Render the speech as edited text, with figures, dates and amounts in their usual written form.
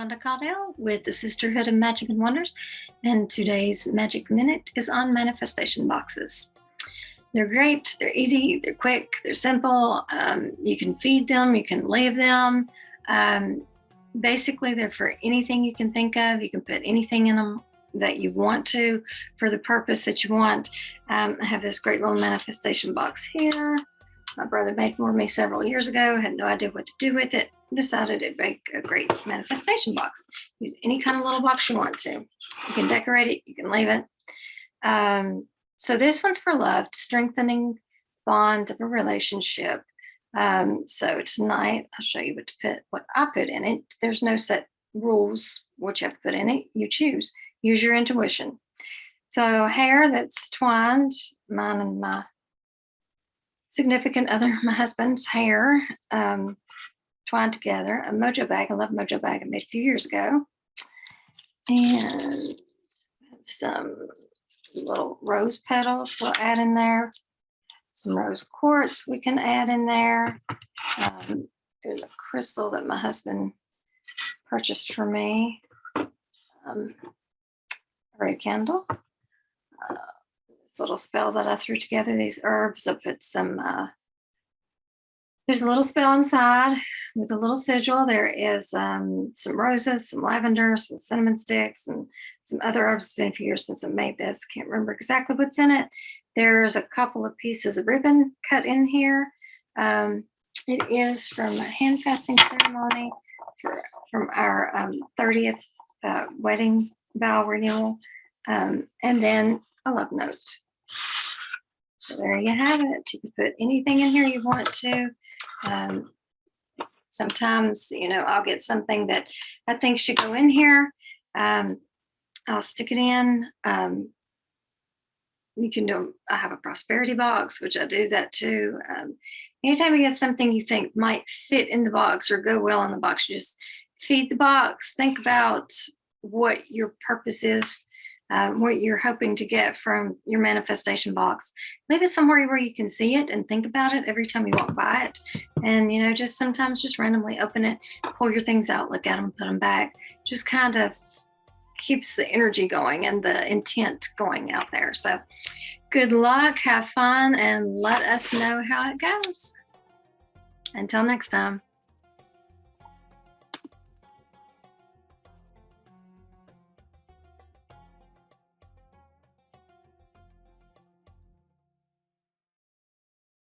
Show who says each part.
Speaker 1: Ronda Caudill with the Sisterhood of Magic and Wonders, and today's Magic Minute is on manifestation boxes. They're great, they're easy, they're quick, they're simple. You can feed them, you can leave them. Basically, they're for anything you can think of. You can put anything in them that you want to for the purpose that you want. I have this great little manifestation box here. My brother made for me several years ago, had no idea what to do with it. Decided it'd make a great manifestation box. Use any kind of little box you want to. You can decorate it, you can leave it. So this one's for love, strengthening bond of a relationship. So tonight I'll show you what I put in it. There's no set rules what you have to put in it. You choose. Use your intuition. So hair that's twined, mine and my significant other, my husband's hair, twined together. A mojo bag. I love mojo bag. I made a few years ago. And some little rose petals we'll add in there. Some rose quartz we can add in there. There's a crystal that my husband purchased for me. A red candle. This little spell that I threw together, these herbs. I put some, there's a little spell inside with a little sigil. There is some roses, some lavender, some cinnamon sticks, and some other herbs. It's been a few years since I made this. Can't remember exactly what's in it. There's a couple of pieces of ribbon cut in here. It is from a hand fasting ceremony from our 30th wedding vow renewal. And then a love note. So there you have it. You can put anything in here you want to. Sometimes, I'll get something that I think should go in here. I'll stick it in. You can do, I have a prosperity box, which I do that too. Anytime you get something you think might fit in the box or go well in the box, you just feed the box. Think about what your purpose is, what you're hoping to get from your manifestation box. Leave it somewhere where you can see it and think about it every time you walk by it. And, just sometimes just randomly open it, pull your things out, look at them, put them back. Just kind of keeps the energy going and the intent going out there. So good luck, have fun, and let us know how it goes. Until next time.